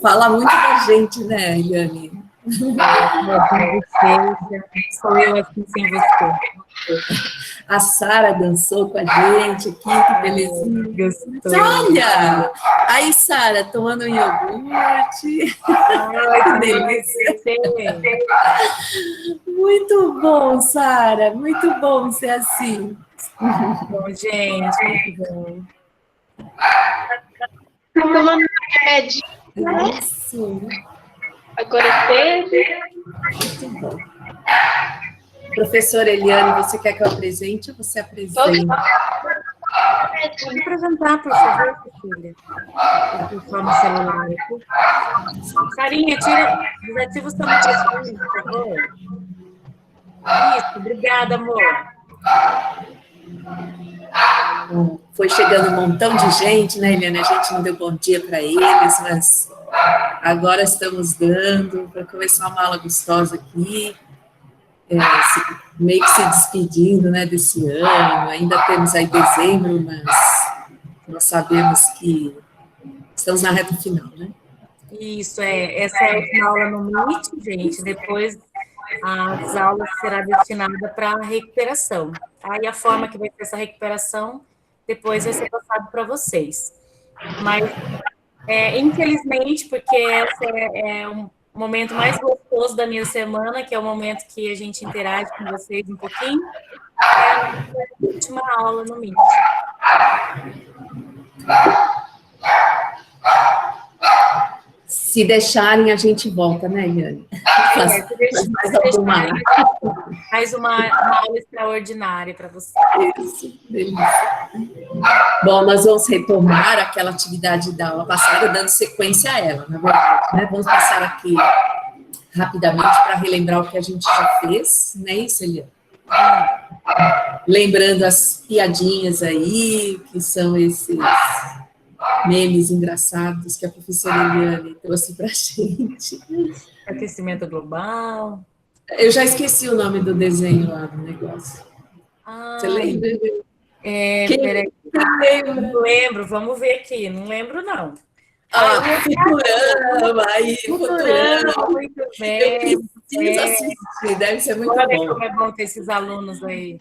Fala muito da gente, né, Eliane? Sou eu aqui sem você. A Sara dançou com a gente aqui, que belezinha. Olha! Aí, Sara, tomando um iogurte. Ai, que delícia! Muito bom, Sara. Muito bom ser assim. Bom, gente, muito bom. Tomando remédio. Isso. Agora teve. Muito bom. Professora Eliane, você quer que eu apresente ou você apresenta? Pode apresentar, por favor, filha. Eu vou no celular aqui. Carinha, desativa o seu microfone, por favor. Isso, obrigada, amor. Foi chegando um montão de gente, né, Eliane? A gente não deu bom dia para eles, mas agora estamos dando para começar uma aula gostosa aqui. Meio que se despedindo, né, desse ano, ainda temos aí dezembro, mas nós sabemos que estamos na reta final, né? Isso, essa é a última aula no Meet, gente, depois as aulas será destinada para recuperação. Aí a forma que vai ser essa recuperação, depois vai ser passado para vocês. Mas, infelizmente, porque esse é um momento mais gostoso da minha semana, que é o momento que a gente interage com vocês um pouquinho, é a última aula no Meet. Se deixarem, a gente volta, né, Eliane? Mais uma aula extraordinária para vocês. Isso, delícia. Bom, nós vamos retomar aquela atividade da aula passada, dando sequência a ela, na verdade, né? Vamos passar aqui rapidamente para relembrar o que a gente já fez, né, isso, Eliane? Lembrando as piadinhas aí, que são esses memes engraçados que a professora Eliane trouxe para a gente. Aquecimento global. Eu já esqueci o nome do desenho lá do negócio. Você lembra? Peraí. Não lembro, vamos ver aqui. Não lembro, não. Futurama, aí, Futurama. Muito bem. Eu preciso assistir, deve ser muito Olha bom. como é bom ter esses alunos aí.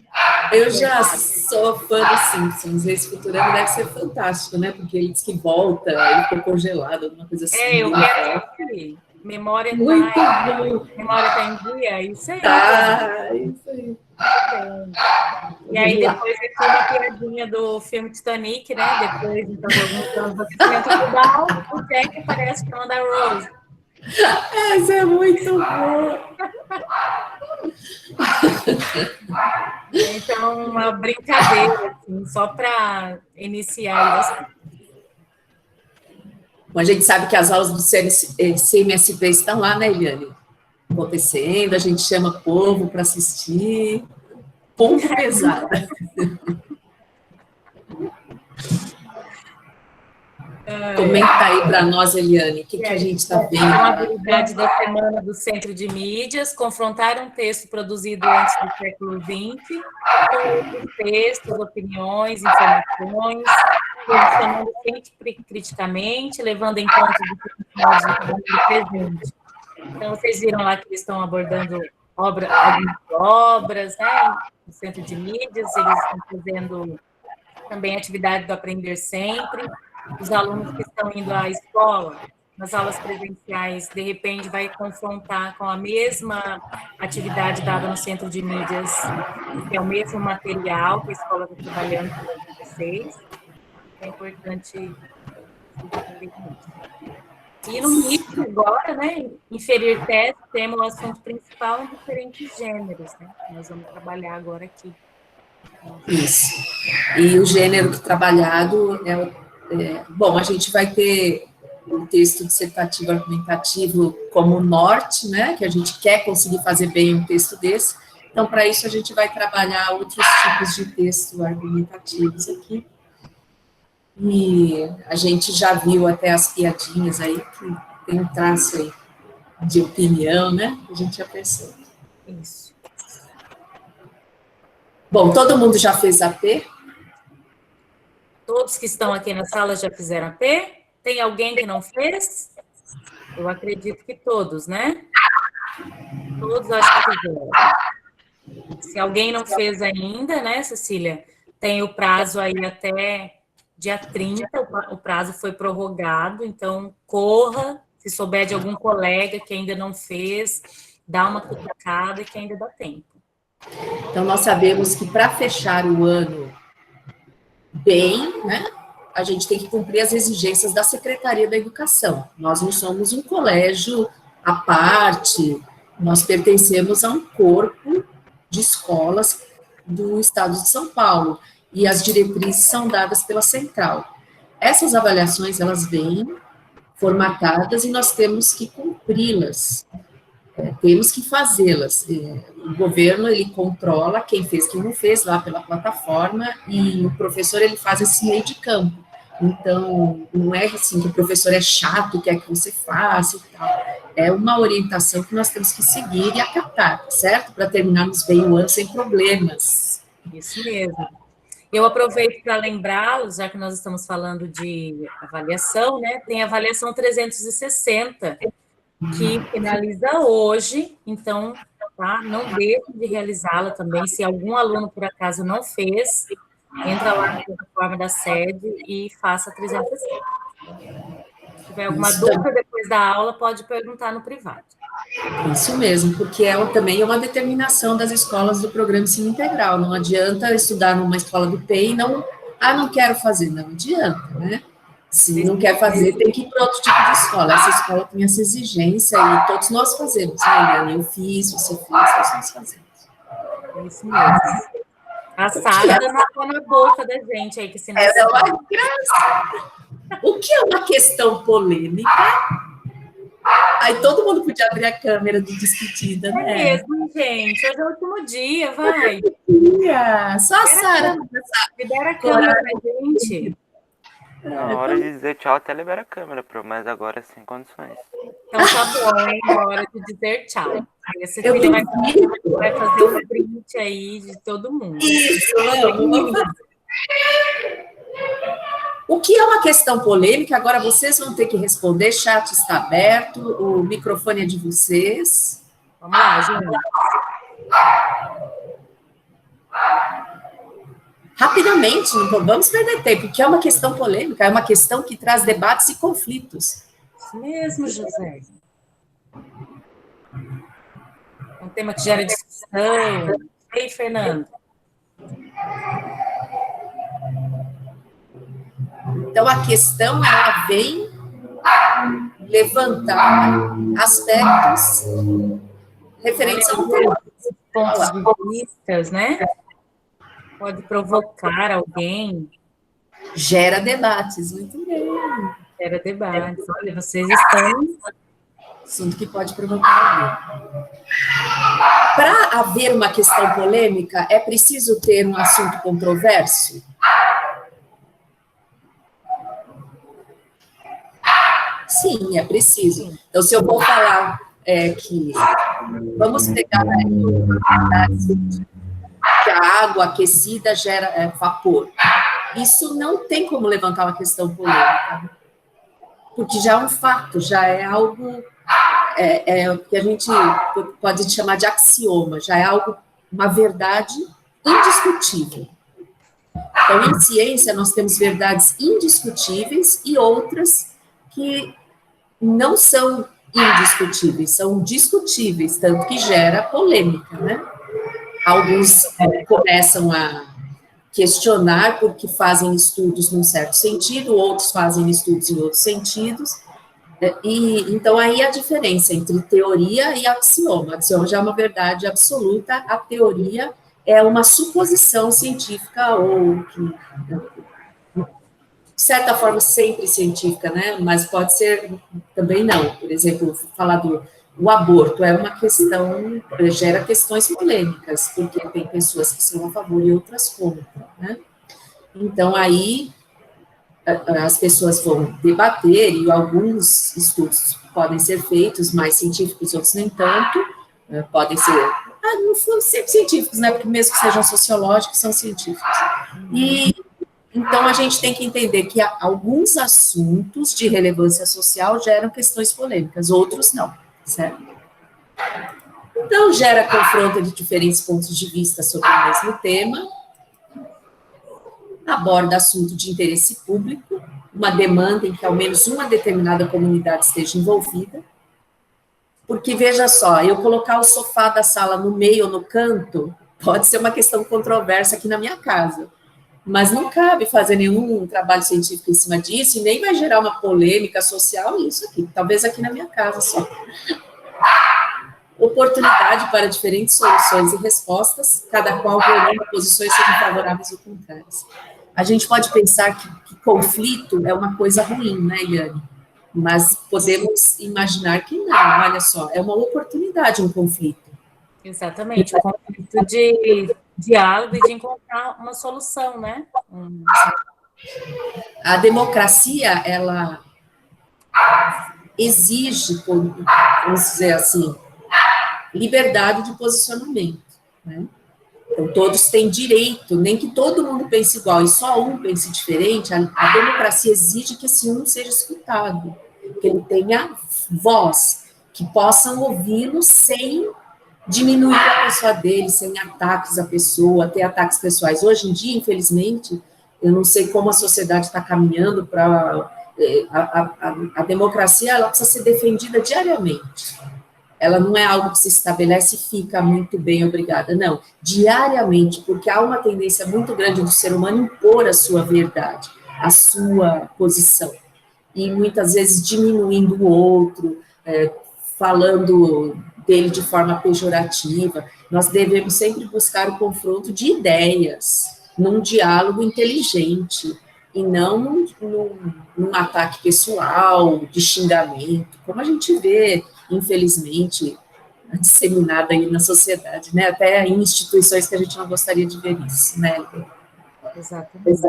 Eu já sou fã dos Simpsons, esse Futurama deve ser fantástico, né? Porque ele diz que volta, ele ficou congelado, alguma coisa assim. Eu quero assistir. Memória muito tá, bom. Memória tá em dia, isso aí. Isso aí. E aí depois eu fiz uma piadinha do filme Titanic, né? Depois, então, de alguns anos do aquecimento global, o Jack aparece falando da Rose. Essa é muito boa. Então, uma brincadeira, assim, só para iniciar isso. Bom, a gente sabe que as aulas do CMSP estão lá, né, Eliane? Acontecendo, a gente chama o povo para assistir. Ponto pesado. Comenta aí para nós, Eliane, o que a gente está vendo. A habilidade da semana do Centro de Mídias, confrontar um texto produzido antes do século XX, com outros textos, opiniões, informações, posicionando sempre criticamente, levando em conta o presente. Então, vocês viram lá que eles estão abordando algumas obras, né, no Centro de Mídias, eles estão fazendo também atividade do Aprender Sempre. Os alunos que estão indo à escola, nas aulas presenciais, de repente vai confrontar com a mesma atividade dada no Centro de Mídias, que é o mesmo material que a escola está trabalhando com vocês. É importante entender isso. E no MIT agora, né, inferir teste, temos o assunto principal em diferentes gêneros, né? Nós vamos trabalhar agora aqui. Isso. E o gênero trabalhado bom, a gente vai ter o texto dissertativo argumentativo como norte, né, que a gente quer conseguir fazer bem um texto desse. Então, para isso, a gente vai trabalhar outros tipos de texto argumentativos aqui. E a gente já viu até as piadinhas aí, que tem um traço aí de opinião, né, a gente já percebe. Isso. Bom, todo mundo já fez AP? Todos que estão aqui na sala já fizeram AP? Tem alguém que não fez? Eu acredito que todos, né? Todos acho que fizeram. Se alguém não fez ainda, né, Cecília? Tem o prazo aí até dia 30, o prazo foi prorrogado, então corra, se souber de algum colega que ainda não fez, dá uma cutucada que ainda dá tempo. Então, nós sabemos que para fechar o ano bem, né, a gente tem que cumprir as exigências da Secretaria da Educação. Nós não somos um colégio à parte, nós pertencemos a um corpo de escolas do Estado de São Paulo, e as diretrizes são dadas pela Central. Essas avaliações, elas vêm formatadas e nós temos que cumpri-las, temos que fazê-las. O governo, ele controla quem fez, quem não fez, lá pela plataforma, e o professor, ele faz esse meio de campo. Então, não é assim que o professor é chato, quer que você faça e tal. É uma orientação que nós temos que seguir e acatar, certo? Para terminarmos bem o ano sem problemas. Isso mesmo. Eu aproveito para lembrá-los, já que nós estamos falando de avaliação, né? Tem a avaliação 360, que finaliza hoje, então, tá? Não deixe de realizá-la também. Se algum aluno, por acaso, não fez, entra lá na plataforma da sede e faça a 360. Se tiver alguma dúvida depois da aula, pode perguntar no privado. Isso mesmo, porque também é uma determinação das escolas do programa Ensino Integral. Não adianta estudar numa escola do PEI e não quero fazer. Não adianta, né? Se não quer fazer, tem que ir para outro tipo de escola. Essa escola tem essa exigência e todos nós fazemos, né, Eliane? Eu fiz, você fez, todos nós fazemos. Isso mesmo. A Sara tá na boca da gente aí, que se não é uma graça. O que é uma questão polêmica? Aí todo mundo podia abrir a câmera de despedida, né? É mesmo, gente. Hoje é o último dia, vai. Só a Sara. Libera a câmera pra gente. Na hora de dizer tchau, até libera a câmera, mas agora sem condições. Então tá bom, hein? Na hora de dizer tchau. Aí a Cecília vai fazer um print aí de todo mundo. Isso, vamos. O que é uma questão polêmica? Agora vocês vão ter que responder. Chat está aberto, o microfone é de vocês. Vamos lá, gente. Rapidamente, não vamos perder tempo, porque é uma questão polêmica, é uma questão que traz debates e conflitos. Isso mesmo, José. Um tema que gera discussão. Ei, Fernando. Então, a questão, ela vem levantar aspectos referentes ao tema. Pontos de vista, né? Pode provocar alguém. Gera debates, muito bem. Gera debates. Olha, vocês estão... Assunto que pode provocar alguém. Para haver uma questão polêmica, é preciso ter um assunto controverso? Sim, é preciso. Então, se eu vou falar que vamos pegar que a água aquecida gera vapor, isso não tem como levantar uma questão polêmica, porque já é um fato, já é algo que a gente pode chamar de axioma, já é algo, uma verdade indiscutível. Então, em ciência, nós temos verdades indiscutíveis e outras que não são indiscutíveis, são discutíveis, tanto que gera polêmica, né? Alguns começam a questionar porque fazem estudos num certo sentido, outros fazem estudos em outros sentidos, e então aí a diferença entre teoria e axioma. A axioma já é uma verdade absoluta, a teoria é uma suposição científica ou que, de certa forma, sempre científica, né? Mas pode ser também não. Por exemplo, falar do aborto é uma questão, gera questões polêmicas, porque tem pessoas que são a favor e outras contra, né? Então, aí, as pessoas vão debater, e alguns estudos podem ser feitos, mais científicos, outros nem tanto, podem ser não são sempre científicos, né? Porque mesmo que sejam sociológicos, são científicos. E então a gente tem que entender que alguns assuntos de relevância social geram questões polêmicas, outros não, certo? Então gera confronto de diferentes pontos de vista sobre o mesmo tema, aborda assunto de interesse público, uma demanda em que ao menos uma determinada comunidade esteja envolvida, porque, veja só, eu colocar o sofá da sala no meio ou no canto pode ser uma questão controversa aqui na minha casa, mas não cabe fazer nenhum trabalho científico em cima disso e nem vai gerar uma polêmica social isso aqui, talvez aqui na minha casa só. Oportunidade para diferentes soluções e respostas, cada qual violando posições sejam favoráveis ou contrárias. A gente pode pensar que conflito é uma coisa ruim, né, Eliane? Mas podemos imaginar que não, olha só, é uma oportunidade um conflito. Exatamente, o conflito de diálogo e de encontrar uma solução, né? A democracia, ela exige, vamos dizer assim, liberdade de posicionamento, né? Então, todos têm direito, nem que todo mundo pense igual e só um pense diferente, a democracia exige que esse um seja escutado, que ele tenha voz, que possam ouvi-lo sem diminuir a pessoa dele, sem ataques à pessoa, ter ataques pessoais. Hoje em dia, infelizmente, eu não sei como a sociedade está caminhando para... A democracia, ela precisa ser defendida diariamente. Ela não é algo que se estabelece e fica muito bem, obrigada, não. Diariamente, porque há uma tendência muito grande do ser humano impor a sua verdade, a sua posição, e muitas vezes diminuindo o outro, falando dele de forma pejorativa. Nós devemos sempre buscar o confronto de ideias, num diálogo inteligente, e não num ataque pessoal, de xingamento, como a gente vê, infelizmente, disseminada aí na sociedade, né? Até em instituições que a gente não gostaria de ver isso, né? Exatamente.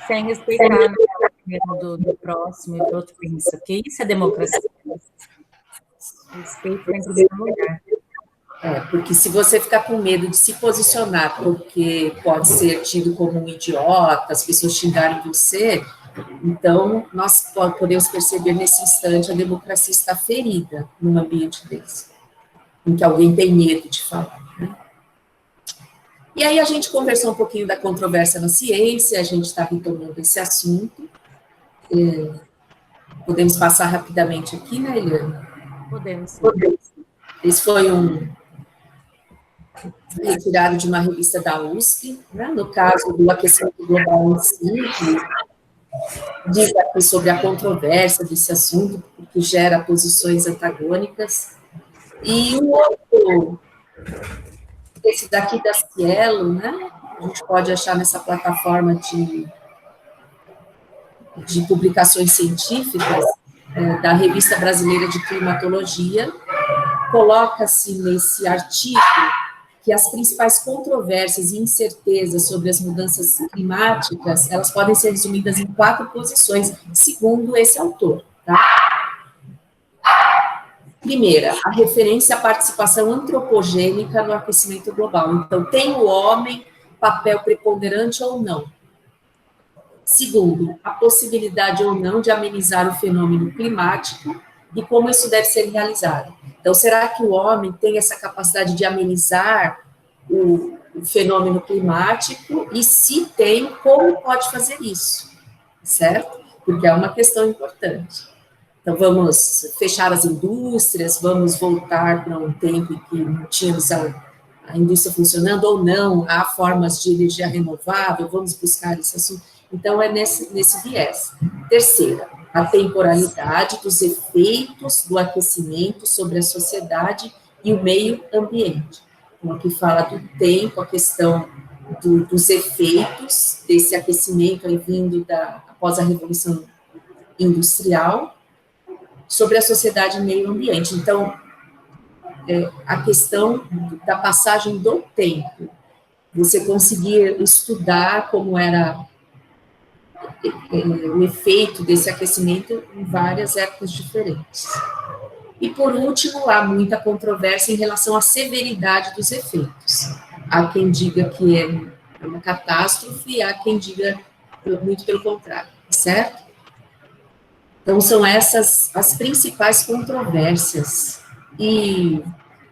Sem respeitar, né, a opinião do próximo e do outro pensa, porque isso é democracia. Respeito em primeiro lugar. Porque se você ficar com medo de se posicionar, porque pode ser tido como um idiota, as pessoas xingarem você, então nós podemos perceber nesse instante a democracia está ferida num ambiente desse, em que alguém tem medo de falar, né? E aí a gente conversou um pouquinho da controvérsia na ciência, a gente está retomando esse assunto. Podemos passar rapidamente aqui, né, Eliane? Podemos. Esse foi retirado de uma revista da USP, né, no caso do aquecimento global em si, que diz aqui sobre a controvérsia desse assunto, que gera posições antagônicas. E um outro, esse daqui da Cielo, né, a gente pode achar nessa plataforma de publicações científicas, da Revista Brasileira de Climatologia, coloca-se nesse artigo que as principais controvérsias e incertezas sobre as mudanças climáticas, elas podem ser resumidas em 4 posições, segundo esse autor, tá? Primeira, a referência à participação antropogênica no aquecimento global. Então, tem o homem papel preponderante ou não? Segundo, a possibilidade ou não de amenizar o fenômeno climático e como isso deve ser realizado. Então, será que o homem tem essa capacidade de amenizar o fenômeno climático? E se tem, como pode fazer isso? Certo? Porque é uma questão importante. Então, vamos fechar as indústrias, vamos voltar para um tempo em que não tínhamos a indústria funcionando ou não, há formas de energia renovável, vamos buscar esse assunto. Então, é nesse viés. Terceira, a temporalidade dos efeitos do aquecimento sobre a sociedade e o meio ambiente. Então, aqui fala do tempo, a questão dos efeitos desse aquecimento aí vindo após a Revolução Industrial sobre a sociedade e meio ambiente. Então, a questão da passagem do tempo, você conseguir estudar como era o efeito desse aquecimento em várias épocas diferentes. E, por último, há muita controvérsia em relação à severidade dos efeitos. Há quem diga que é uma catástrofe, e há quem diga muito pelo contrário, certo? Então, são essas as principais controvérsias. E,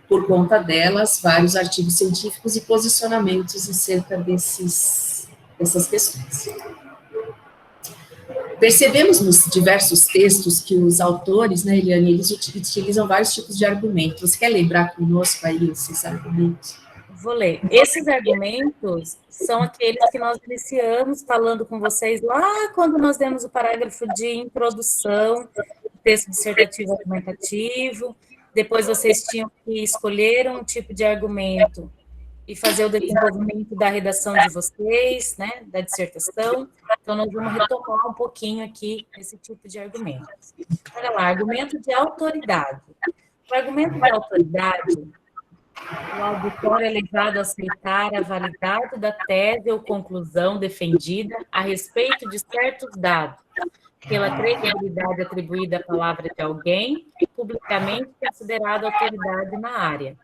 por conta delas, vários artigos científicos e posicionamentos acerca dessas questões. Percebemos nos diversos textos que os autores, né, Eliane, eles utilizam vários tipos de argumentos. Você quer lembrar conosco aí esses argumentos? Vou ler. Esses argumentos são aqueles que nós iniciamos falando com vocês lá quando nós demos o parágrafo de introdução, texto dissertativo argumentativo. Depois vocês tinham que escolher um tipo de argumento e fazer o desenvolvimento da redação de vocês, né, da dissertação. Então, nós vamos retomar um pouquinho aqui esse tipo de argumentos. Olha lá, argumento de autoridade. O argumento de autoridade, o auditório é levado a aceitar a validade da tese ou conclusão defendida a respeito de certos dados, pela credibilidade atribuída à palavra de alguém publicamente considerado autoridade na área.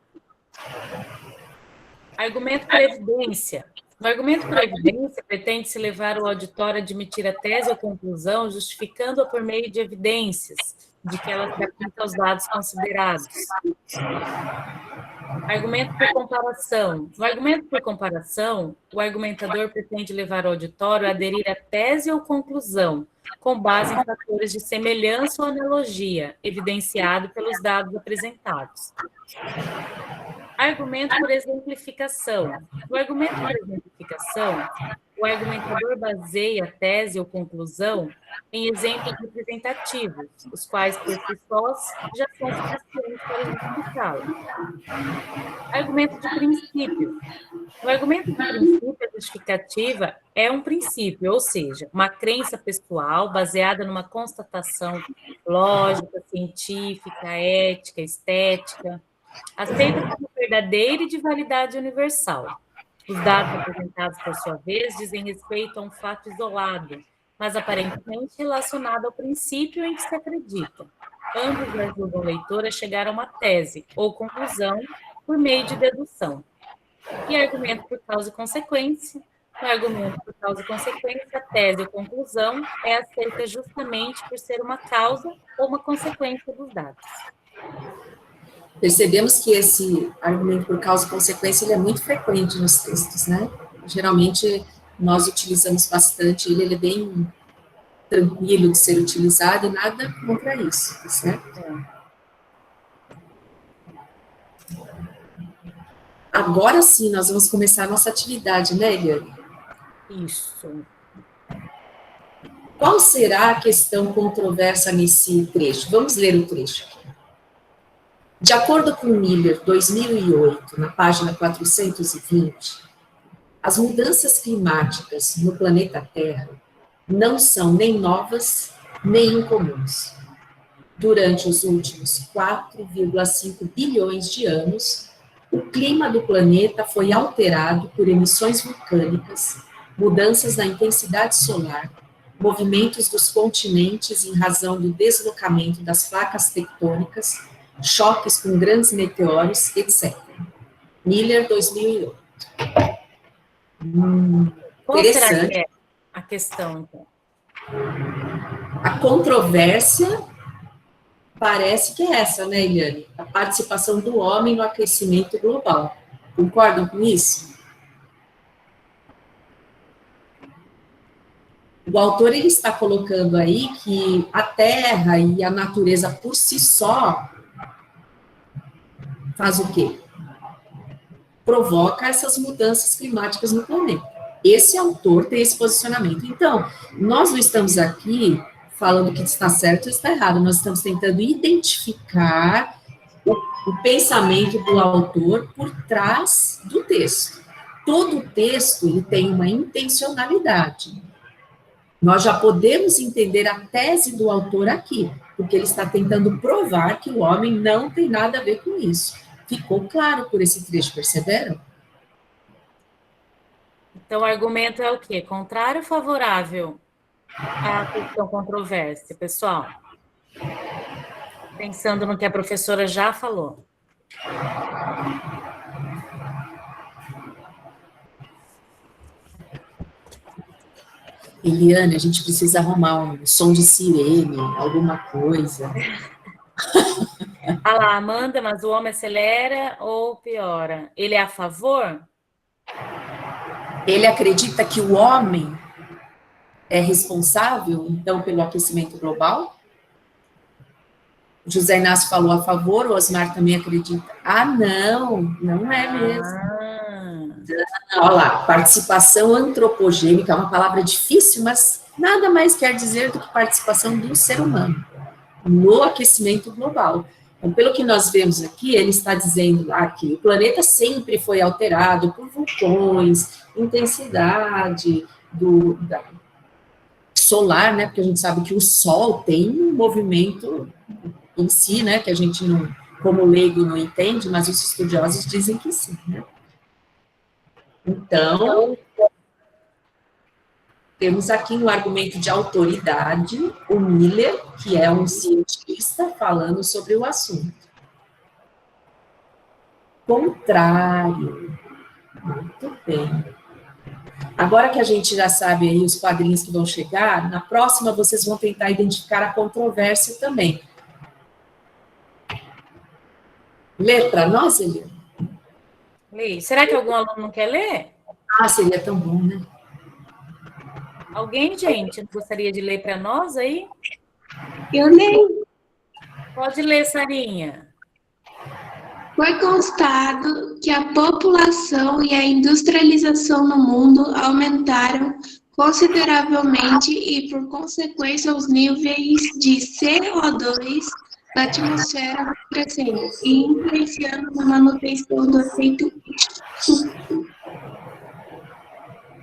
Argumento por evidência. No argumento por evidência, pretende-se levar o auditório a admitir a tese ou conclusão, justificando-a por meio de evidências, de que ela se aplica aos dados considerados. Argumento por comparação. No argumento por comparação, o argumentador pretende levar o auditório a aderir à tese ou conclusão, com base em fatores de semelhança ou analogia, evidenciado pelos dados apresentados. Argumento por exemplificação. No argumento por exemplificação, o argumentador baseia a tese ou conclusão em exemplos representativos, os quais, por si sós, já são suficientes para justificá-la. Argumento de princípio. No argumento de princípio, a justificativa é um princípio, ou seja, uma crença pessoal baseada numa constatação lógica, científica, ética, estética, aceita como verdadeira e de validade universal. Os dados apresentados, por sua vez, dizem respeito a um fato isolado, mas aparentemente relacionado ao princípio em que se acredita. Ambos ajudam o leitor a chegar a uma tese ou conclusão por meio de dedução. E argumento por causa e consequência. No argumento por causa e consequência, a tese ou conclusão é aceita justamente por ser uma causa ou uma consequência dos dados. Percebemos que esse argumento por causa e consequência ele é muito frequente nos textos, né? Geralmente, nós utilizamos bastante ele é bem tranquilo de ser utilizado e nada contra isso, tá certo? Agora sim, nós vamos começar a nossa atividade, né, Eliane? Isso. Qual será a questão controversa nesse trecho? Vamos ler o trecho aqui. De acordo com Miller, 2008, na página 420, as mudanças climáticas no planeta Terra não são nem novas, nem incomuns. Durante os últimos 4,5 bilhões de anos, o clima do planeta foi alterado por emissões vulcânicas, mudanças na intensidade solar, movimentos dos continentes em razão do deslocamento das placas tectônicas, choques com grandes meteoros, etc. Miller, 2008. Qual será Interessante. que é a questão, então? A controvérsia parece que é essa, né, Eliane? A participação do homem no aquecimento global. Concordam com isso? O autor ele está colocando aí que a Terra e a natureza por si só faz o quê? Provoca essas mudanças climáticas no planeta. Esse autor tem esse posicionamento. Então, nós não estamos aqui falando que está certo ou está errado, nós estamos tentando identificar o pensamento do autor por trás do texto. Todo texto ele tem uma intencionalidade. Nós já podemos entender a tese do autor aqui, porque ele está tentando provar que o homem não tem nada a ver com isso. Ficou claro por esse trecho, perceberam? Então, o argumento é o quê? Contrário ou favorável à questão controvérsia, pessoal? Pensando no que a professora já falou. Eliane, a gente precisa arrumar um som de sirene, alguma coisa. Ah lá, Amanda, mas o homem acelera ou piora? Ele é a favor? Ele acredita que o homem é responsável, então, pelo aquecimento global? O José Inácio falou a favor, o Osmar também acredita. Ah, não, não é mesmo. Olha lá, participação antropogênica é uma palavra difícil, mas nada mais quer dizer do que participação do ser humano no aquecimento global. Então, pelo que nós vemos aqui, ele está dizendo lá que o planeta sempre foi alterado por vulcões, intensidade solar, né? Porque a gente sabe que o Sol tem um movimento em si, né? Que a gente não, como leigo, não entende, mas os estudiosos dizem que sim, né? Então, temos aqui um argumento de autoridade, o Miller, que é um cientista, falando sobre o assunto. Contrário. Muito bem. Agora que a gente já sabe aí os quadrinhos que vão chegar, na próxima vocês vão tentar identificar a controvérsia também. Lê para nós, Eliane? Lê. Será que algum aluno não quer ler? Ah, seria tão bom, né? Alguém, gente, gostaria de ler para nós aí? Eu leio. Pode ler, Sarinha. Foi constatado que a população e a industrialização no mundo aumentaram consideravelmente e, por consequência, os níveis de CO2 na atmosfera vão crescendo e influenciando na manutenção do efeito estufa.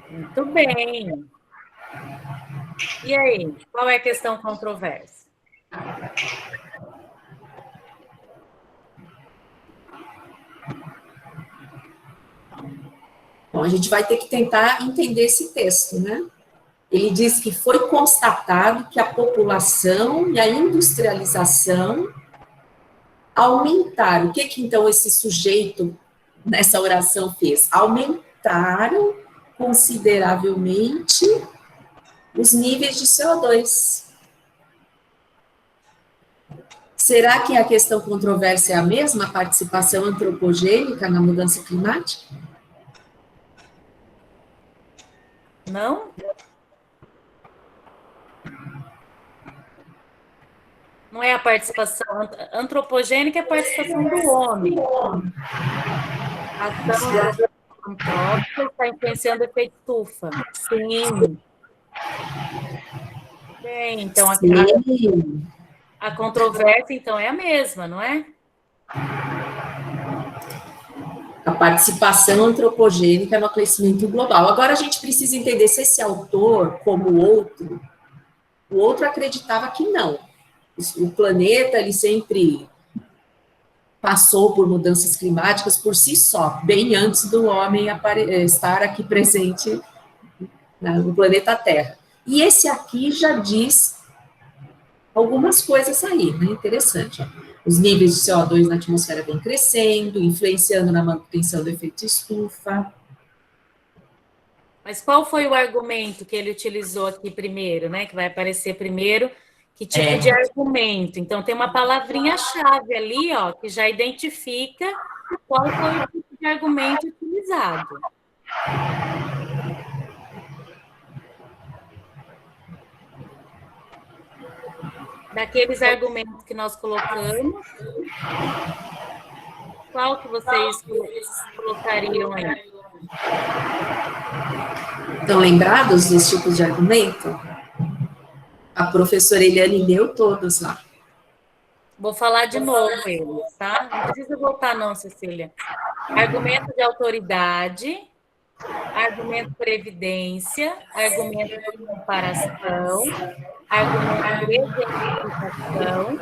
Muito bem. E aí, qual é a questão controversa? Bom, a gente vai ter que tentar entender esse texto, né? Ele diz que foi constatado que a população e a industrialização aumentaram. O que então esse sujeito nessa oração fez? Aumentaram consideravelmente os níveis de CO2. Será que a questão controversa é a mesma, a participação antropogênica na mudança climática? Não? Não é a participação antropogênica, é a participação do homem. A ação antrópica está influenciando o efeito estufa. Sim. Bem, então a controvérsia, então, é a mesma, não é? A participação antropogênica no aquecimento global. Agora a gente precisa entender se esse autor, como o outro acreditava que não. O planeta, ele sempre passou por mudanças climáticas por si só, bem antes do homem estar aqui presente no planeta Terra. E esse aqui já diz algumas coisas aí, né? Interessante. Ó. Os níveis de CO2 na atmosfera vêm crescendo, influenciando na manutenção do efeito estufa. Mas qual foi o argumento que ele utilizou aqui primeiro, né? Que vai aparecer primeiro. Que tipo de argumento? Então, tem uma palavrinha-chave ali, ó, que já identifica qual foi o tipo de argumento utilizado. Daqueles argumentos que nós colocamos, qual que vocês colocariam aí? Estão lembrados dos tipos de argumento? A professora Eliane leu todos lá. Vou falar de novo eles, tá? Não precisa voltar não, Cecília. Argumento de autoridade, argumento de previdência, argumento de comparação, argumento de exemplificação,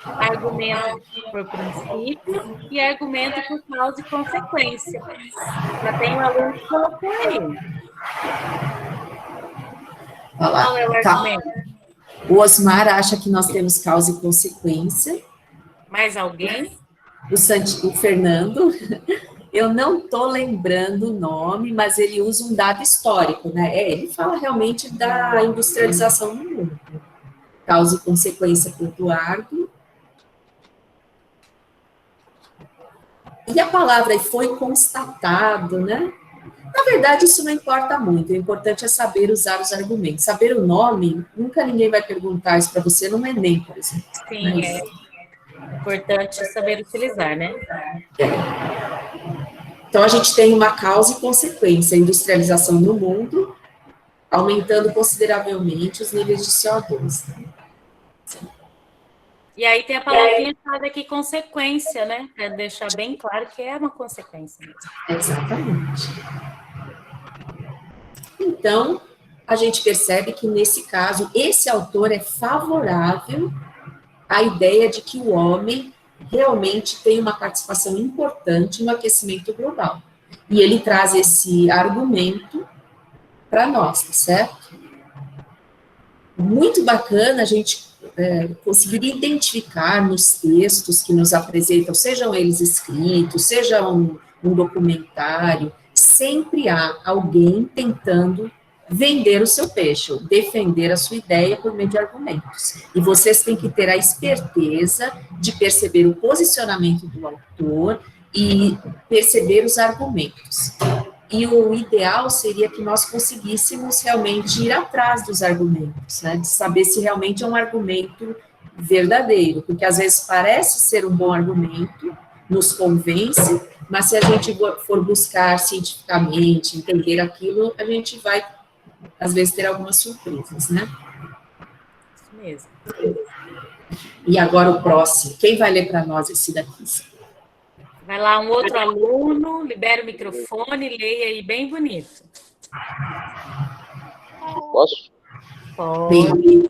argumento por princípio e argumento por causa e consequência. Já tem um aluno que colocou aí. Olha lá, Qual é o argumento? O Osmar acha que nós temos causa e consequência. Mais alguém? O Fernando, eu não estou lembrando o nome, mas ele usa um dado histórico, né? Ele fala realmente da industrialização no mundo. Causa e consequência para o Eduardo. E a palavra foi constatado, né? Na verdade, isso não importa muito, o importante é saber usar os argumentos. Saber o nome, nunca ninguém vai perguntar isso para você no Enem, por exemplo. Sim, Mas, é importante saber utilizar, né? Então, a gente tem uma causa e consequência, a industrialização no mundo, aumentando consideravelmente os níveis de CO2. E aí tem a palavrinha aqui, consequência, né? Para deixar bem claro que é uma consequência mesmo. Exatamente. Então, a gente percebe que, nesse caso, esse autor é favorável à ideia de que o homem realmente tem uma participação importante no aquecimento global. E ele traz esse argumento para nós, tá certo? Muito bacana a gente conseguir identificar nos textos que nos apresentam, sejam eles escritos, seja um documentário, sempre há alguém tentando vender o seu peixe, ou defender a sua ideia por meio de argumentos. E vocês têm que ter a esperteza de perceber o posicionamento do autor e perceber os argumentos. E o ideal seria que nós conseguíssemos realmente ir atrás dos argumentos, né, de saber se realmente é um argumento verdadeiro, porque às vezes parece ser um bom argumento, nos convence, mas se a gente for buscar cientificamente, entender aquilo, a gente vai, às vezes, ter algumas surpresas, né? Isso mesmo. E agora o próximo, quem vai ler para nós esse daqui? Vai lá um outro aluno, libera o microfone, leia aí bem bonito. Posso? Pode.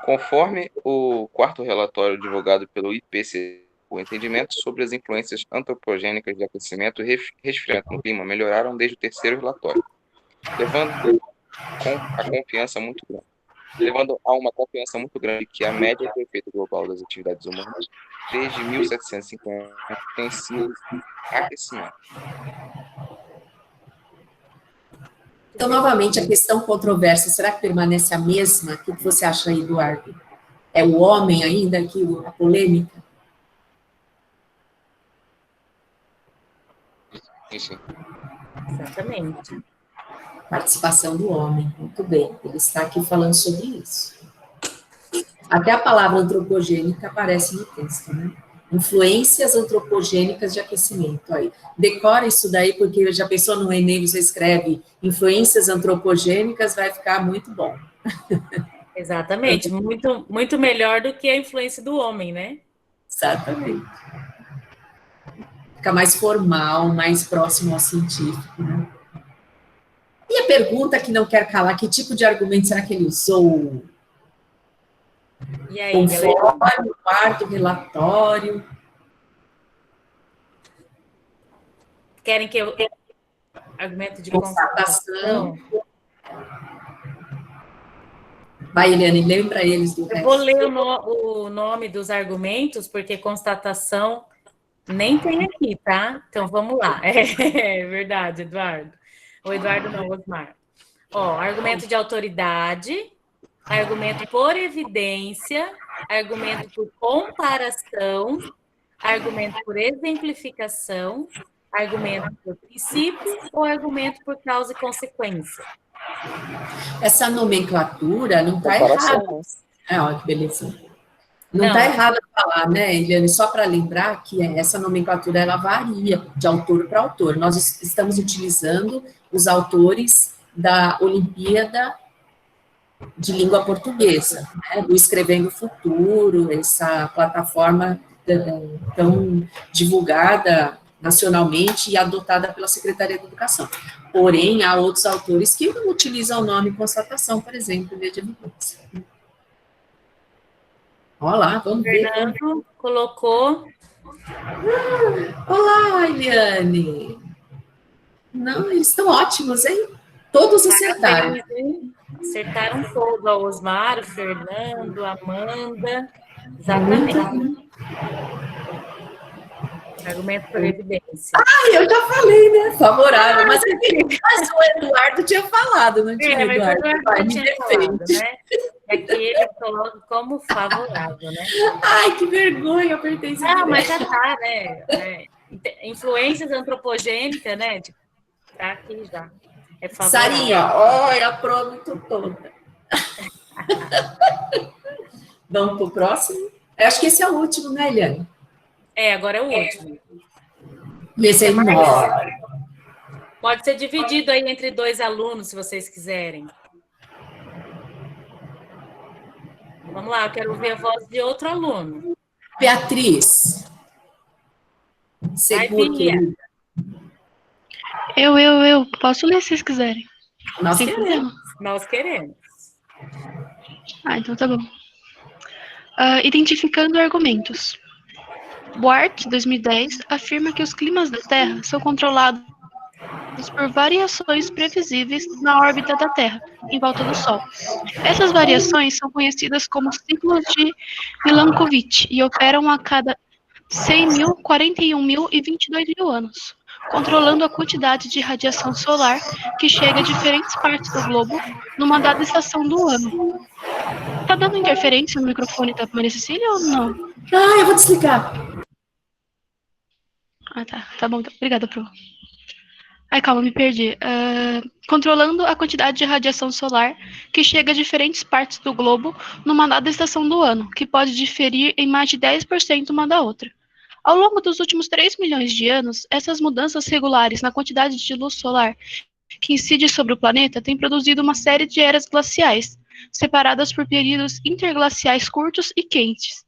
Conforme o quarto relatório divulgado pelo IPCC, o entendimento sobre as influências antropogênicas de aquecimento e resfriamento no clima melhoraram desde o terceiro relatório, levando a uma confiança muito grande que a média do efeito global das atividades humanas desde 1750 tem sido aquecimento. Então, novamente, a questão controversa, será que permanece a mesma? O que você acha aí, Eduardo? É o homem ainda aqui, a polêmica? Sim. Exatamente. Participação do homem, muito bem. Ele está aqui falando sobre isso. Até a palavra antropogênica aparece no texto, né? Influências antropogênicas de aquecimento. Aí, decora isso daí, porque já pensou no Enem, você escreve influências antropogênicas, vai ficar muito bom. Exatamente. Muito, muito melhor do que a influência do homem, né? Exatamente. Fica mais formal, mais próximo ao científico, né? E a pergunta que não quer calar, que tipo de argumento será que ele usou? E aí, Conforme o quarto relatório. Querem que eu... Argumento de Constatação. Vai, Eliane, lembra eles do resto. Eu vou ler o nome dos argumentos, porque constatação nem tem aqui, tá? Então, vamos lá. É verdade, Eduardo. O Eduardo não, Osmar. Ó, argumento de autoridade, argumento por evidência, argumento por comparação, argumento por exemplificação, argumento por princípio ou argumento por causa e consequência. Essa nomenclatura não está errada. Olha que beleza. Não está errado falar, né, Eliane? Só para lembrar que essa nomenclatura ela varia de autor para autor. Nós estamos utilizando os autores da Olimpíada de Língua Portuguesa, né, do Escrevendo o Futuro, essa plataforma tão divulgada nacionalmente e adotada pela Secretaria de Educação. Porém, há outros autores que utilizam o nome constatação, por exemplo, em vez de evidência. Olha lá, vamos ver. Fernando colocou. Olá, Eliane. Não, eles estão ótimos, hein? Todos acertaram. Acertaram todos, ó, o Osmar, o Fernando, a Amanda. Exatamente. Argumento por evidência. Eu já falei, né? Favorável. Mas o Eduardo tinha falado, não tinha, Mas Eduardo? o Eduardo Vai, não me tinha falado, defende. né? É que ele coloca como favorável, né? Ai, que vergonha, eu apertei isso. Ah, mas já tá, né? Influências antropogênicas, né? Tipo, tá aqui já. É favorável. Sarinha, olha, a prova muito toda. Vamos pro próximo? Eu acho que esse é o último, né, Eliane? Agora é o último. Esse é enorme. Pode ser dividido aí entre 2 alunos, se vocês quiserem. Vamos lá, eu quero ouvir a voz de outro aluno. Beatriz. Seguro, Bia. querida. Eu. Posso ler se vocês quiserem. Nós Sem queremos. problema. Nós queremos. Então tá bom. Identificando argumentos. Buart, 2010, afirma que os climas da Terra são controlados por variações previsíveis na órbita da Terra, em volta do Sol. Essas variações são conhecidas como ciclos de Milankovitch e operam a cada 100.000, 41.000 e 22.000 anos, controlando a quantidade de radiação solar que chega a diferentes partes do globo numa dada estação do ano. Tá dando interferência no microfone da Maria Cecília ou não? Ah, eu vou desligar. Tá bom, então. Obrigada, Pro. Ai, calma, me perdi. Controlando a quantidade de radiação solar que chega a diferentes partes do globo numa dada estação do ano, que pode diferir em mais de 10% uma da outra. Ao longo dos últimos 3 milhões de anos, essas mudanças regulares na quantidade de luz solar que incide sobre o planeta têm produzido uma série de eras glaciais, separadas por períodos interglaciais curtos e quentes.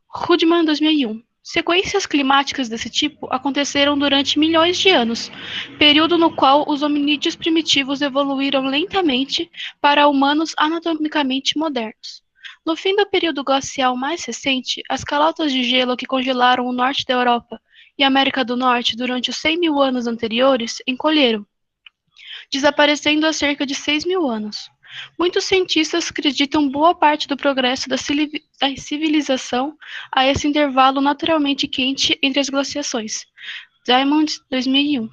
Rudman, 2001. Sequências climáticas desse tipo aconteceram durante milhões de anos, período no qual os hominídeos primitivos evoluíram lentamente para humanos anatomicamente modernos. No fim do período glacial mais recente, as calotas de gelo que congelaram o norte da Europa e América do Norte durante os 100.000 anos anteriores encolheram, desaparecendo há cerca de 6.000 anos. Muitos cientistas acreditam boa parte do progresso da civilização a esse intervalo naturalmente quente entre as glaciações. Diamond, 2001.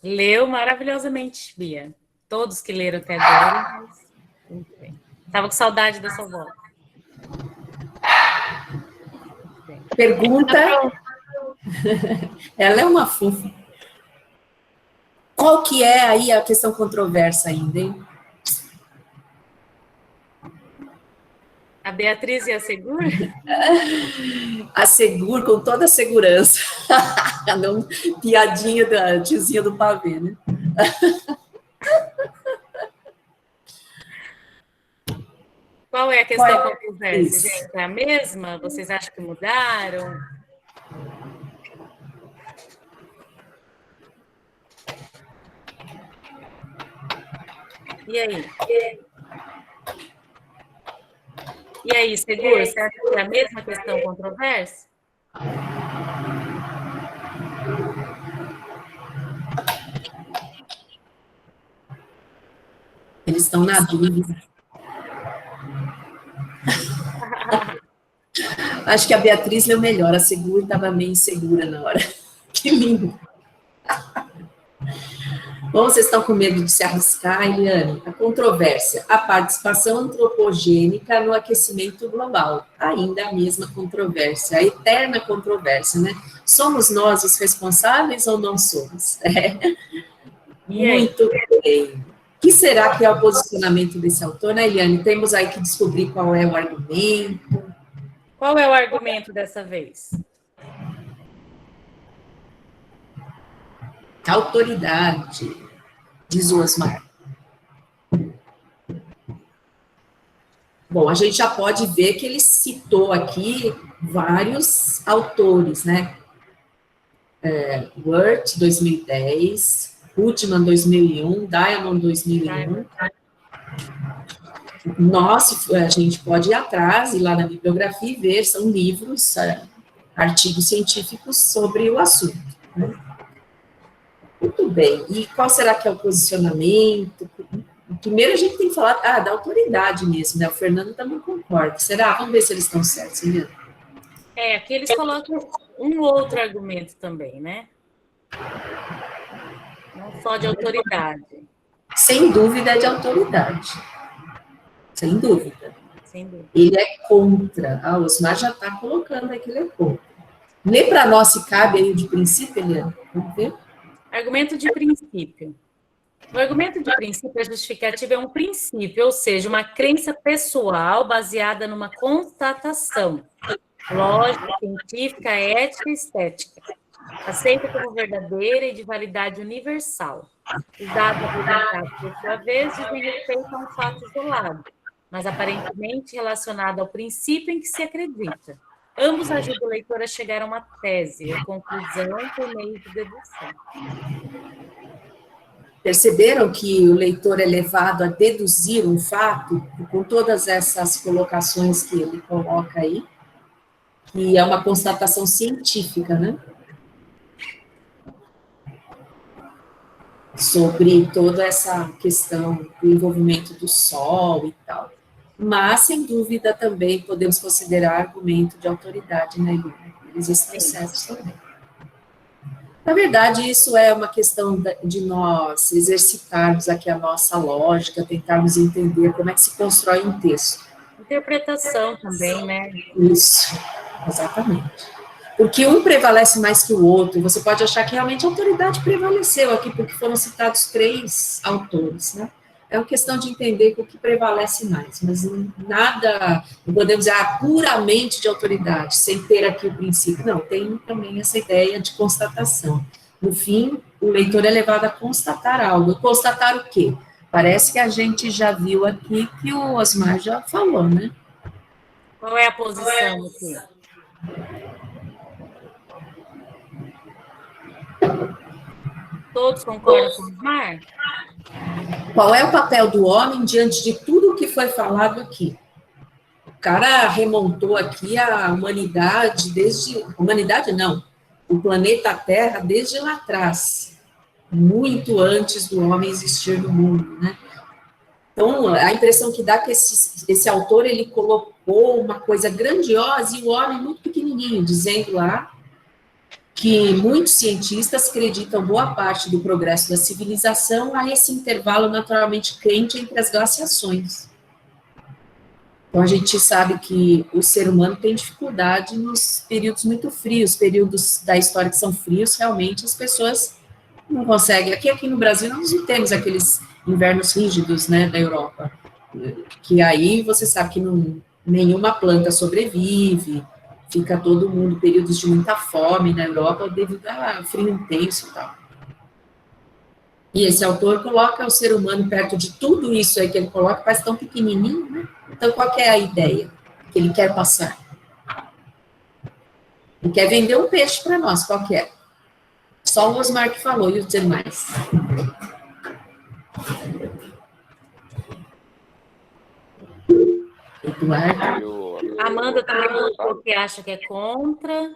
Leu maravilhosamente, Bia. Todos que leram até agora. Muito bem. Estava com saudade da sua voz. Pergunta. Ela é uma fofa. Qual que é aí a questão controversa ainda, hein? A Beatriz e a Segur? A Segur com toda a segurança. Não, piadinha da tiozinha do pavê, né? Qual é a questão controversa, gente? É a mesma? Vocês acham que mudaram? E aí? E aí, Segur, você acha que é a mesma questão controversa? Eles estão na dúvida. Acho que a Beatriz leu melhor, a Segur estava meio insegura na hora. Que lindo. Bom, vocês estão com medo de se arriscar, Eliane? A controvérsia, a participação antropogênica no aquecimento global. Ainda a mesma controvérsia, a eterna controvérsia, né? Somos nós os responsáveis ou não somos? Muito bem. O que será que é o posicionamento desse autor, né, Eliane? Temos aí que descobrir qual é o argumento. Qual é o argumento dessa vez? Autoridade, diz o Osmar. Bom, a gente já pode ver que ele citou aqui vários autores, né? Wirth, 2010, Hutman, 2001, Diamond, 2001. Nossa, a gente pode ir atrás, ir lá na bibliografia e ver, são livros, artigos científicos sobre o assunto, né? Muito bem. E qual será que é o posicionamento? Primeiro a gente tem que falar da autoridade mesmo, né? O Fernando também concorda. Será? Vamos ver se eles estão certos, Eliana. Aqui eles colocam um outro argumento também, né? Não só de autoridade. Sem dúvida é de autoridade. Sem dúvida. Sem dúvida. Ele é contra. O Osmar já está colocando aí que ele é contra. Nem para nós se cabe aí de princípio, Eliana. Vamos ver? Argumento de princípio. O argumento de princípio, a justificativa é um princípio, ou seja, uma crença pessoal baseada numa constatação lógica, científica, ética e estética, aceita como verdadeira e de validade universal. Os dados apresentados, por sua vez, dizem respeito a um fato isolado, mas aparentemente relacionado ao princípio em que se acredita. Ambos ajudam o leitor a chegar a uma tese, a conclusão por meio de dedução. Perceberam que o leitor é levado a deduzir um fato, com todas essas colocações que ele coloca aí, que é uma constatação científica, né? Sobre toda essa questão do envolvimento do Sol e tal. Mas, sem dúvida, também podemos considerar argumento de autoridade, né, Lívia? Eles estão certos também. Na verdade, isso é uma questão de nós exercitarmos aqui a nossa lógica, tentarmos entender como é que se constrói um texto. Interpretação também, né? Isso, exatamente. Porque um prevalece mais que o outro, você pode achar que realmente a autoridade prevaleceu aqui, porque foram citados 3 autores, né? É uma questão de entender o que prevalece mais, mas nada, não podemos dizer puramente de autoridade, sem ter aqui o princípio. Não, tem também essa ideia de constatação. No fim, o leitor é levado a constatar algo. Constatar o quê? Parece que a gente já viu aqui que o Osmar já falou, né? Qual é a posição aqui? Todos concordam com o Osmar? Qual é o papel do homem diante de tudo o que foi falado aqui? O cara remontou aqui a humanidade desde... Humanidade não, o planeta Terra desde lá atrás, muito antes do homem existir no mundo, né? Então, a impressão que dá é que esse autor, ele colocou uma coisa grandiosa e o homem muito pequenininho, dizendo lá que muitos cientistas acreditam boa parte do progresso da civilização a esse intervalo naturalmente quente entre as glaciações. Então, a gente sabe que o ser humano tem dificuldade nos períodos muito frios, períodos da história que são frios, realmente as pessoas não conseguem. Aqui no Brasil, nós não temos aqueles invernos rígidos, né, da Europa, que aí você sabe que nenhuma planta sobrevive, fica todo mundo, períodos de muita fome na Europa, devido ao frio intenso e tal. E esse autor coloca o ser humano perto de tudo isso aí que ele coloca, parece tão pequenininho, né? Então, qual que é a ideia que ele quer passar? Ele quer vender um peixe para nós, qual que é? Só o Osmar que falou, e os demais. Eduardo. Amanda também colocou que acha que é contra.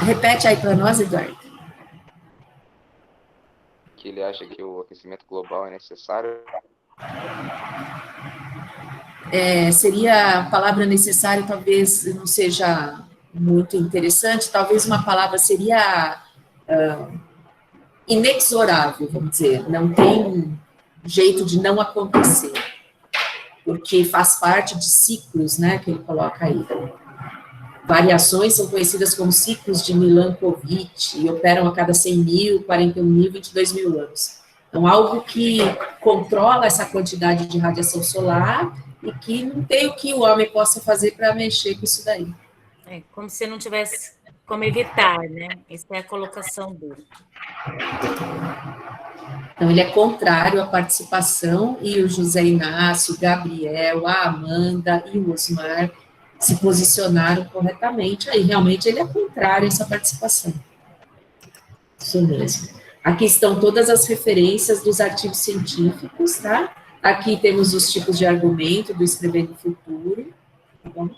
Repete aí para nós, Eduardo. Que ele acha que o aquecimento global é necessário. Seria a palavra necessário, talvez não seja muito interessante, talvez uma palavra seria inexorável, vamos dizer, não tem jeito de não acontecer, porque faz parte de ciclos, né, que ele coloca aí. Variações são conhecidas como ciclos de Milankovitch e operam a cada 100 mil, 41 mil, 22 mil anos. Então, algo que controla essa quantidade de radiação solar e que não tem o que o homem possa fazer para mexer com isso daí. Como se não tivesse como evitar, né? Essa é a colocação dele. Então, ele é contrário à participação e o José Inácio, o Gabriel, a Amanda e o Osmar se posicionaram corretamente. Aí, realmente, ele é contrário a essa participação. Isso mesmo. Aqui estão todas as referências dos artigos científicos, tá? Aqui temos os tipos de argumento do escrever no futuro, tá bom?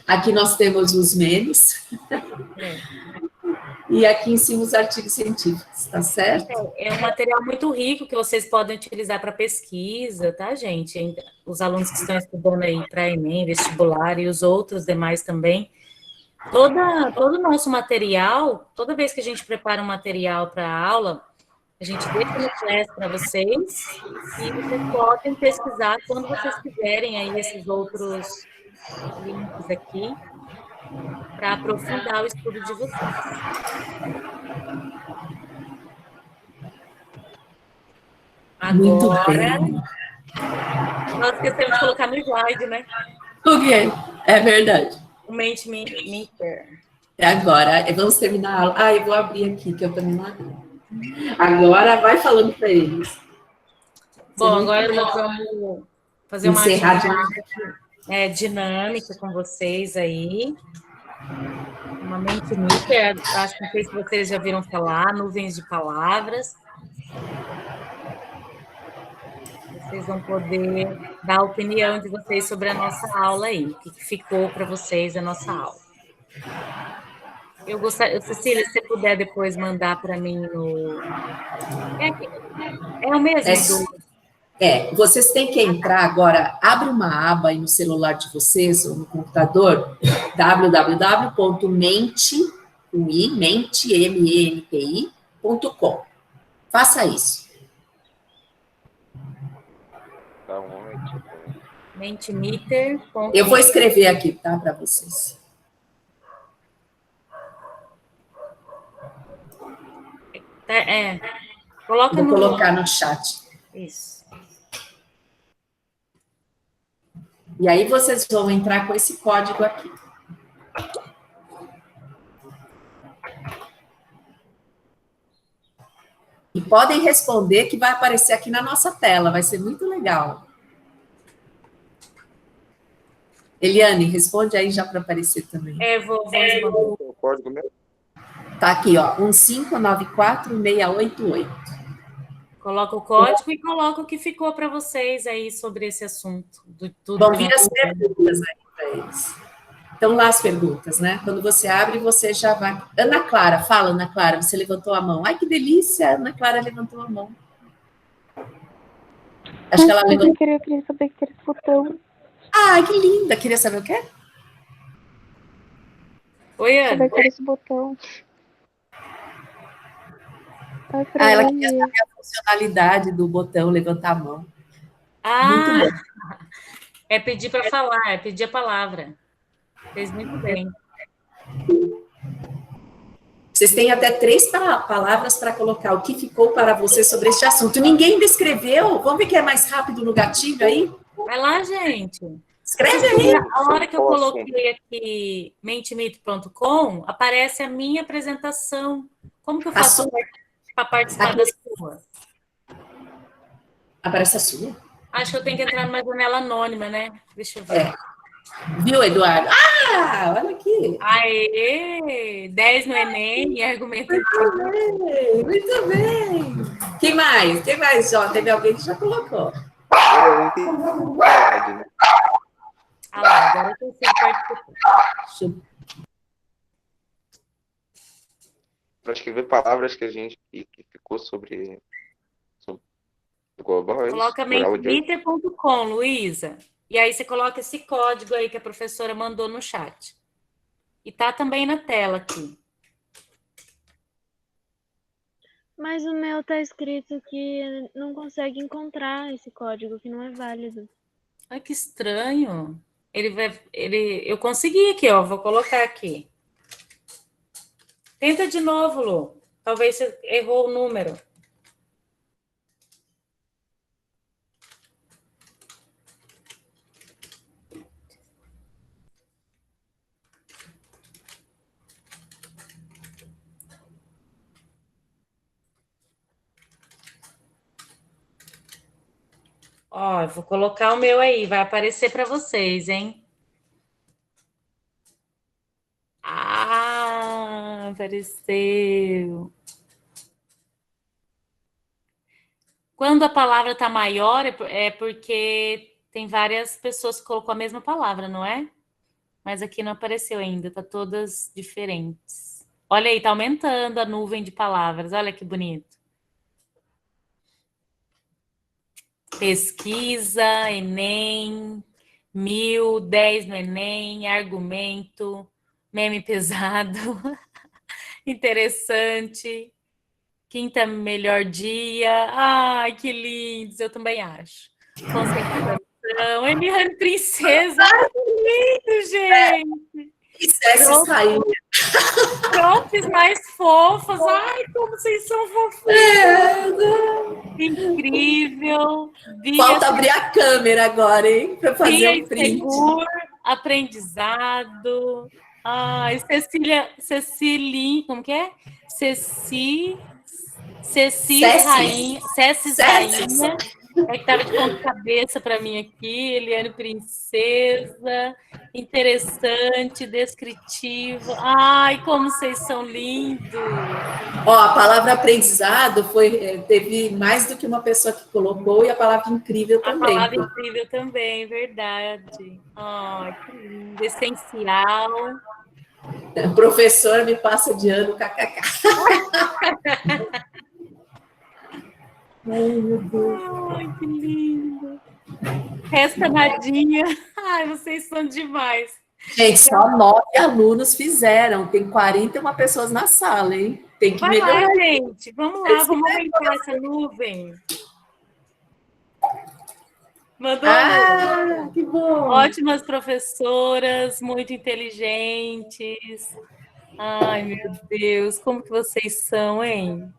Aqui nós temos os memes. E aqui em cima os artigos científicos, tá certo? É um material muito rico que vocês podem utilizar para pesquisa, tá, gente? Os alunos que estão estudando aí para Enem, vestibular e os outros demais também. Todo o nosso material, toda vez que a gente prepara um material para a aula, a gente deixa no Class para vocês e vocês podem pesquisar quando vocês quiserem aí esses outros links aqui para aprofundar o estudo de vocês. Muito Agora, bem. nós esquecemos de colocar no slide, né? O quê? É verdade. O Mentimeter. É agora. Vamos terminar a aula. Ah, eu vou abrir aqui, que eu também não abri. Agora vai falando para eles. Bom, agora nós vamos fazer uma Encerrar atividade dinâmica com vocês aí. Uma Mentimeter, acho que não sei se vocês já viram falar, nuvens de palavras. Vocês vão poder dar a opinião de vocês sobre a nossa aula aí, o que ficou para vocês a nossa aula. Eu gostaria, Cecília, se você puder depois mandar para mim no... É o mesmo? Vocês têm que entrar agora, abre uma aba aí no celular de vocês, ou no computador, www.menti.com. Faça isso. Tá, um momento. Mentimeter. Eu vou escrever aqui, tá, para vocês. Vou colocar no chat. Isso. E aí vocês vão entrar com esse código aqui. E podem responder que vai aparecer aqui na nossa tela, vai ser muito legal. Eliane, responde aí já para aparecer também. Vou responder. O código mesmo? Tá aqui, ó, 1594688. Coloca o código e coloca o que ficou para vocês aí sobre esse assunto. Vão vir as perguntas aí para eles. Então, lá as perguntas, né? Quando você abre, você já vai... Ana Clara, fala, Ana Clara, você levantou a mão. Ai, que delícia, Ana Clara levantou a mão. Acho que ela levantou... Eu queria saber que era esse botão. Ai, que linda. Queria saber o quê? Oi, Ana. Saber que era esse botão. Ela queria saber a funcionalidade do botão levantar a mão. Muito bom. É pedir para falar, é pedir a palavra. Fez muito bem. Vocês têm até 3 palavras para colocar o que ficou para você sobre este assunto. Ninguém descreveu? Vamos ver quem é mais rápido no gatilho aí? Vai lá, gente. Escreve aí. A hora que eu coloquei aqui mentimeter.com, aparece a minha apresentação. Como que eu faço para participar da sua? Aparece a sua? Acho que eu tenho que entrar numa janela anônima, né? Deixa eu ver. Viu, Eduardo? Ah, olha aqui. Aê! 10 no Enem e argumento. Muito bem. Quem mais? Quem mais? Ó, teve alguém que já colocou. Eu não entendi. Né? Ah lá, agora eu consigo participar. Para escrever palavras que a gente que ficou sobre o global. Coloca mentimeter.com, Luísa. E aí você coloca esse código aí que a professora mandou no chat. E tá também na tela aqui. Mas o meu tá escrito que não consegue encontrar esse código, que não é válido. Ai, que estranho. Eu consegui aqui, ó. Vou colocar aqui. Tenta de novo, Lu. Talvez você errou o número. Ó, eu vou colocar o meu aí, vai aparecer para vocês, hein? Ah, apareceu. Quando a palavra está maior, é porque tem várias pessoas que colocou a mesma palavra, não é? Mas aqui não apareceu ainda, tá todas diferentes. Olha aí, tá aumentando a nuvem de palavras. Olha que bonito. Pesquisa, Enem, 1000, 10 no Enem, argumento, meme pesado, interessante, quinta melhor dia. Ai, que lindos, eu também acho. Concentração, Eliane Princesa, ai, que lindo, gente. Esses rainha. Props mais fofas, ai, como vocês são fofinhos. Incrível. Falta abrir a câmera agora, hein? Para fazer um print. Seguro, aprendizado. Ai, Cecilinha, como que é? Ceci Rainha. É que estava de ponta cabeça para mim aqui. Eliane Princesa. Interessante, descritivo. Ai, como vocês são lindos. Ó, a palavra aprendizado teve mais do que uma pessoa que colocou, e a palavra incrível também. A palavra incrível também, verdade. Ai, que lindo. Essencial. O professor me passa de ano, kkk. Ai, meu Deus. Ai, que lindo. Resta nadinha. Ai, vocês são demais. Gente, só 9 alunos fizeram. Tem 41 pessoas na sala, hein? Tem que melhorar. Lá, gente. Vamos lá, vamos aumentar essa nuvem. Mandou. Que bom. Ótimas professoras, muito inteligentes. Ai, meu Deus, como que vocês são, hein?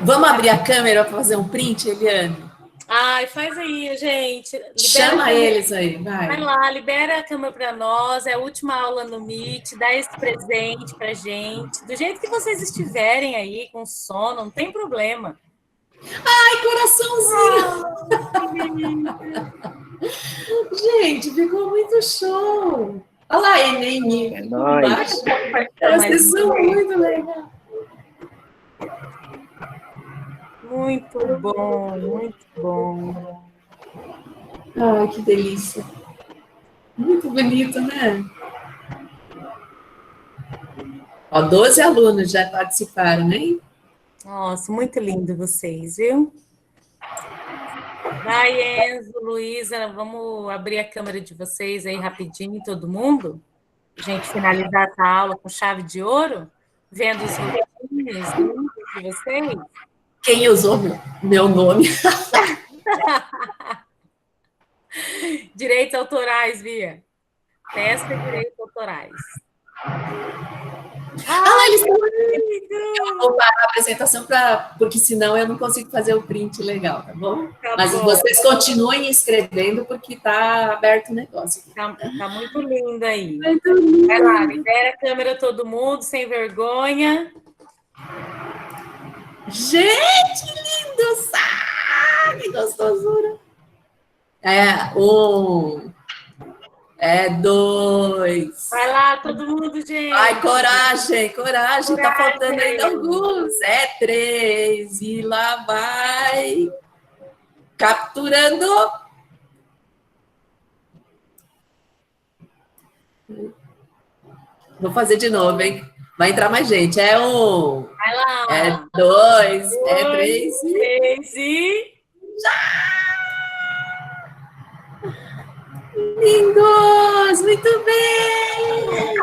Vamos abrir a câmera para fazer um print, Eliane? Ai, faz aí, gente. Chama eles aí, vai. Vai lá, libera a câmera para nós. É a última aula no Meet. Dá esse presente pra gente. Do jeito que vocês estiverem aí, com sono, não tem problema. Ai, coraçãozinho! Gente, ficou muito show! Olha lá, Enem. É nóis. Vocês são muito legais. Muito bom, muito bom. Ai, que delícia. Muito bonito, né? Ó, 12 alunos já participaram, hein? Nossa, muito lindo vocês, viu? Vai, Enzo, Luísa, vamos abrir a câmera de vocês aí rapidinho, todo mundo? A gente finalizar essa aula com chave de ouro, vendo os rostinhos de vocês. Quem usou meu nome? Direitos autorais, Bia. Testa direitos autorais. Eles estão... Eu vou parar a apresentação porque senão eu não consigo fazer o print legal, tá bom? Tá Mas bom. vocês continuem escrevendo porque tá aberto o negócio. Tá muito lindo aí. Muito lindo. Vai lá, libera a câmera todo mundo, sem vergonha. Gente, lindo! Que gostosura! 2. Vai lá, todo mundo, gente. Ai, coragem. Tá faltando ainda alguns. 3. E lá vai. Capturando. Vou fazer de novo, hein? Vai entrar mais gente. 1. Vai lá. 2. 3. 3 e... Lindos! Muito bem!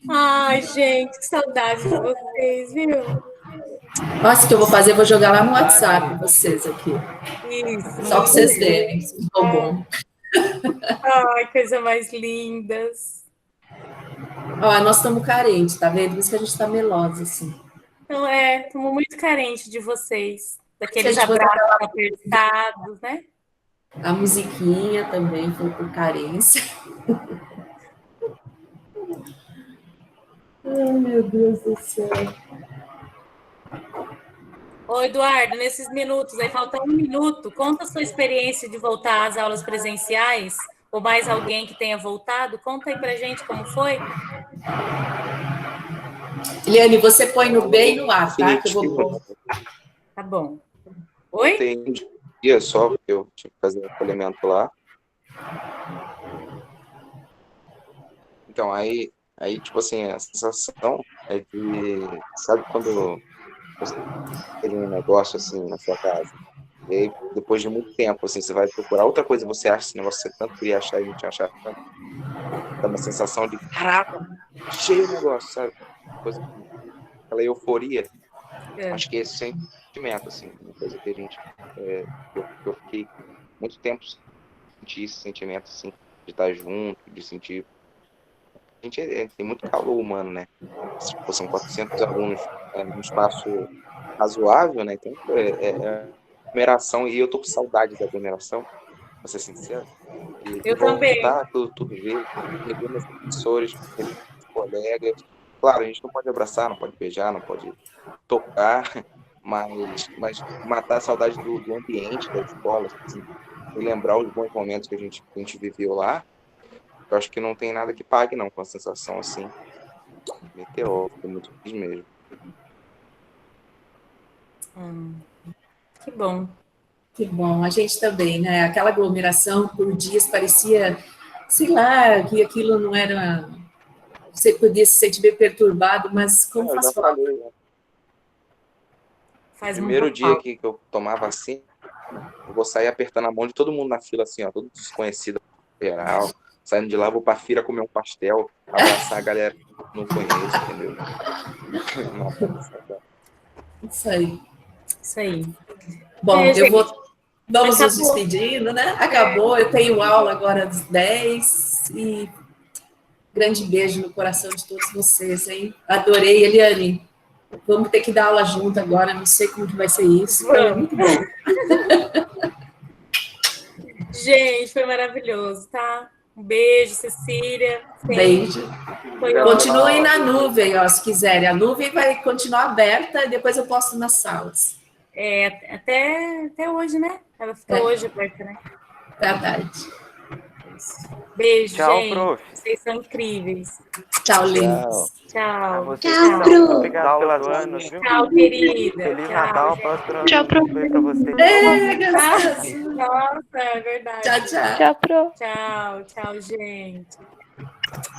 Ai, gente, que saudade de vocês, viu? Nossa, o que eu vou fazer? Eu vou jogar lá no WhatsApp vocês aqui. Isso. Só para vocês verem. Ficou bom. Ai, coisa mais lindas. Ó, nós estamos carentes, tá vendo? Por isso que a gente tá melosa, assim. Então, estamos muito carentes de vocês. Daqueles Gente, abraços apertados, né? A musiquinha também foi por carência. Ai, meu Deus do céu. Ô, Eduardo, nesses minutos, aí falta 1 minuto, conta a sua experiência de voltar às aulas presenciais, ou mais alguém que tenha voltado, conta aí pra gente como foi. Eliane, você põe no B e no A, tá? Que eu vou pôr. Tá bom. Oi? Tem um dia só, porque eu tinha que fazer um acolhimento lá. Então, aí, tipo assim, a sensação É de, sabe quando você tem um negócio assim na sua casa, e aí, depois de muito tempo, assim, você vai procurar outra coisa, você acha esse negócio que você tanto queria achar e não tinha achado, dá uma sensação de, caraca, cheio o negócio, sabe? Coisa, aquela euforia. Acho que esse sentimento, assim, uma coisa que a gente, eu fiquei muito tempo sentir esse sentimento, assim, de estar junto, de sentir. A gente tem muito calor humano, né? Tipo, são 400 alunos num espaço razoável, né? Então, aglomeração, e eu tô com saudade da aglomeração, pra ser sincero. E Eu também. voltar, tudo ver, rever meus professores, rever meus colegas. Claro, a gente não pode abraçar, não pode beijar, não pode tocar, mas matar a saudade do ambiente da escola, assim, e lembrar os bons momentos que a gente viveu lá. Eu acho que não tem nada que pague, não, com a sensação assim, meteórica, muito feliz mesmo. Que bom. Que bom, a gente também, né? Aquela aglomeração por dias parecia, sei lá, que aquilo não era. Você podia se sentir bem perturbado, mas como Eu faz já falta. falei, né? Faz Primeiro muita dia falta. que eu tomava assim, eu vou sair apertando a mão de todo mundo na fila, assim, ó, todo desconhecido geral. Saindo de lá, vou pra feira comer um pastel, abraçar a galera que eu não conheço, entendeu? Isso aí. Isso aí. Bom, eu gente, vou. Vamos nos acabou. despedindo, né? Acabou, eu tenho aula agora às 10 e grande beijo no coração de todos vocês, hein? Adorei, Eliane. Vamos ter que dar aula junto agora, não sei como que vai ser isso. Foi muito bom. Gente, foi maravilhoso, tá? Um beijo, Cecília. Beijo. Foi Continuem ótimo. na nuvem, ó, se quiserem. A nuvem vai continuar aberta e depois eu posto nas salas. Até hoje, né? Ela fica hoje aberta, né? Até à tarde. Beijo, Tchau, gente. prof. Vocês são incríveis. Tchau, lindos. Tchau. Tchau, Pro. Obrigado pelas anos, viu? Tchau, querida. Feliz Tchau, Natal, gente. próspero ano Tchau, Pro. novo aí pra vocês. Gostoso. Nossa, é verdade. Tchau, tchau. Tchau, Pro. Tchau, gente.